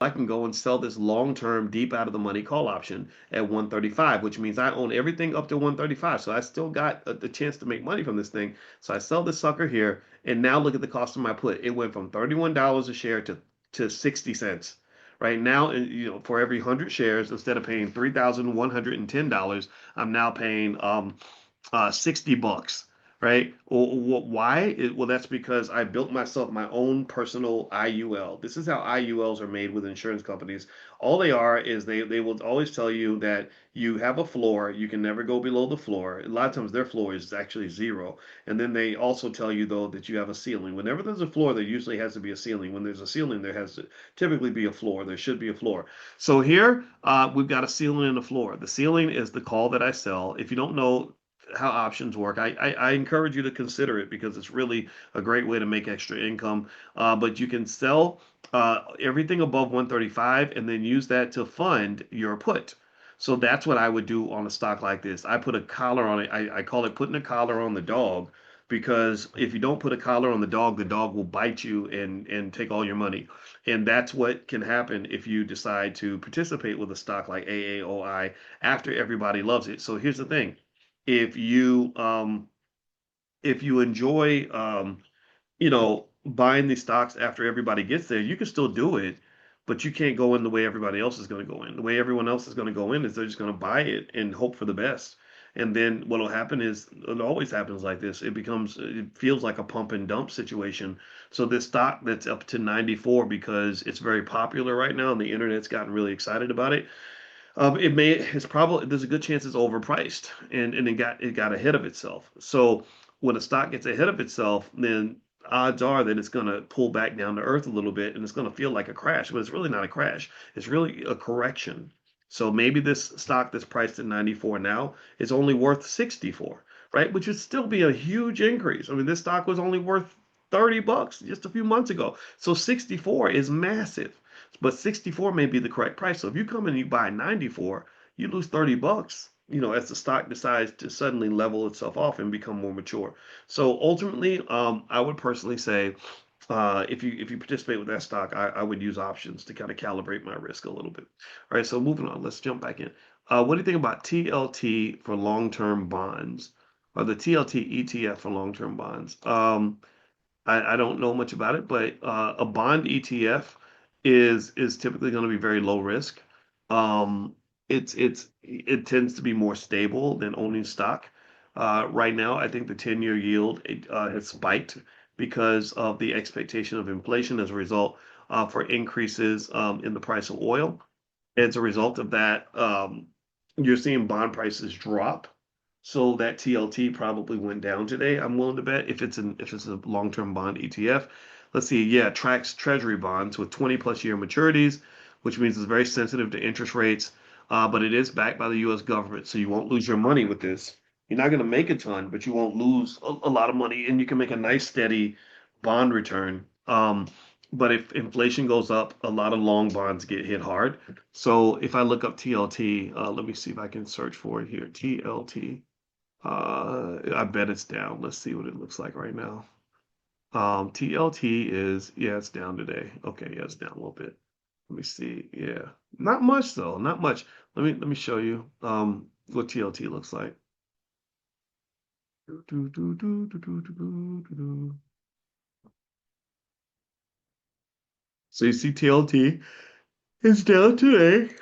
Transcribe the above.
I can go and sell this long-term deep out of the money call option at 135, which means I own everything up to 135. So I still got the chance to make money from this thing. So I sell this sucker here, and now look at the cost of my put. It went from $31 a share to 60 cents. Right now, for every 100 shares, instead of paying $3,110, I'm now paying 60 bucks, right? Why? Well, that's because I built myself my own personal IUL. This is how IULs are made with insurance companies. All they are is they will always tell you that you have a floor, you can never go below the floor. A lot of times their floor is actually zero. And then they also tell you though that you have a ceiling. Whenever there's a floor, there usually has to be a ceiling. When there's a ceiling, there has to typically be a floor. There should be a floor. So here, we've got a ceiling and a floor. The ceiling is the call that I sell. If you don't know how options work, I encourage you to consider it because it's really a great way to make extra income. But you can sell everything above 135 and then use that to fund your put. So that's what I would do on a stock like this. I put a collar on it. I call it putting a collar on the dog because if you don't put a collar on the dog will bite you and take all your money. And that's what can happen if you decide to participate with a stock like AAOI after everybody loves it. So here's the thing if you if you enjoy buying these stocks after everybody gets there, you can still do it, but you can't go in the way everybody else is going to go in. The way everyone else is going to go in is they're just going to buy it and hope for the best. And then what will happen is it always happens like this. It feels like a pump and dump situation. So this stock that's up to 94 because it's very popular right now and the internet's gotten really excited about it. It's probably there's a good chance it's overpriced and it got ahead of itself. So when a stock gets ahead of itself, then odds are that it's going to pull back down to earth a little bit and it's going to feel like a crash, but it's really not a crash. It's really a correction. So maybe this stock that's priced at 94 now is only worth 64, right? Which would still be a huge increase. I mean, this stock was only worth 30 bucks just a few months ago. So 64 is massive. But 64 may be the correct price. So if you come in and you buy 94, you lose 30 bucks, as the stock decides to suddenly level itself off and become more mature. So ultimately, I would personally say if you participate with that stock, I would use options to kind of calibrate my risk a little bit. All right, so moving on, let's jump back in. What do you think about TLT for long-term bonds, or the TLT ETF for long-term bonds? I don't know much about it, but a bond ETF is typically going to be very low risk. Um, it tends to be more stable than owning stock. Right now, I think the 10-year yield has spiked because of the expectation of inflation as a result for increases in the price of oil. As a result of that, you're seeing bond prices drop. So that TLT probably went down today. I'm willing to bet if it's a long-term bond ETF. Let's see, yeah, it tracks treasury bonds with 20 plus year maturities, which means it's very sensitive to interest rates. But it is backed by the U.S. government, so you won't lose your money with this. You're not going to make a ton, but you won't lose a lot of money, and you can make a nice steady bond return. But if inflation goes up, a lot of long bonds get hit hard. So if I look up TLT, let me see if I can search for it here. TLT. I bet it's down. Let's see what it looks like right now. TLT is, yeah, it's down today. Okay, yeah, it's down a little bit. Let me see. Yeah, not much though, not much. Let me show you what TLT looks like. Do, do, do, do, do, do, do, do, do. So you see TLT is down today.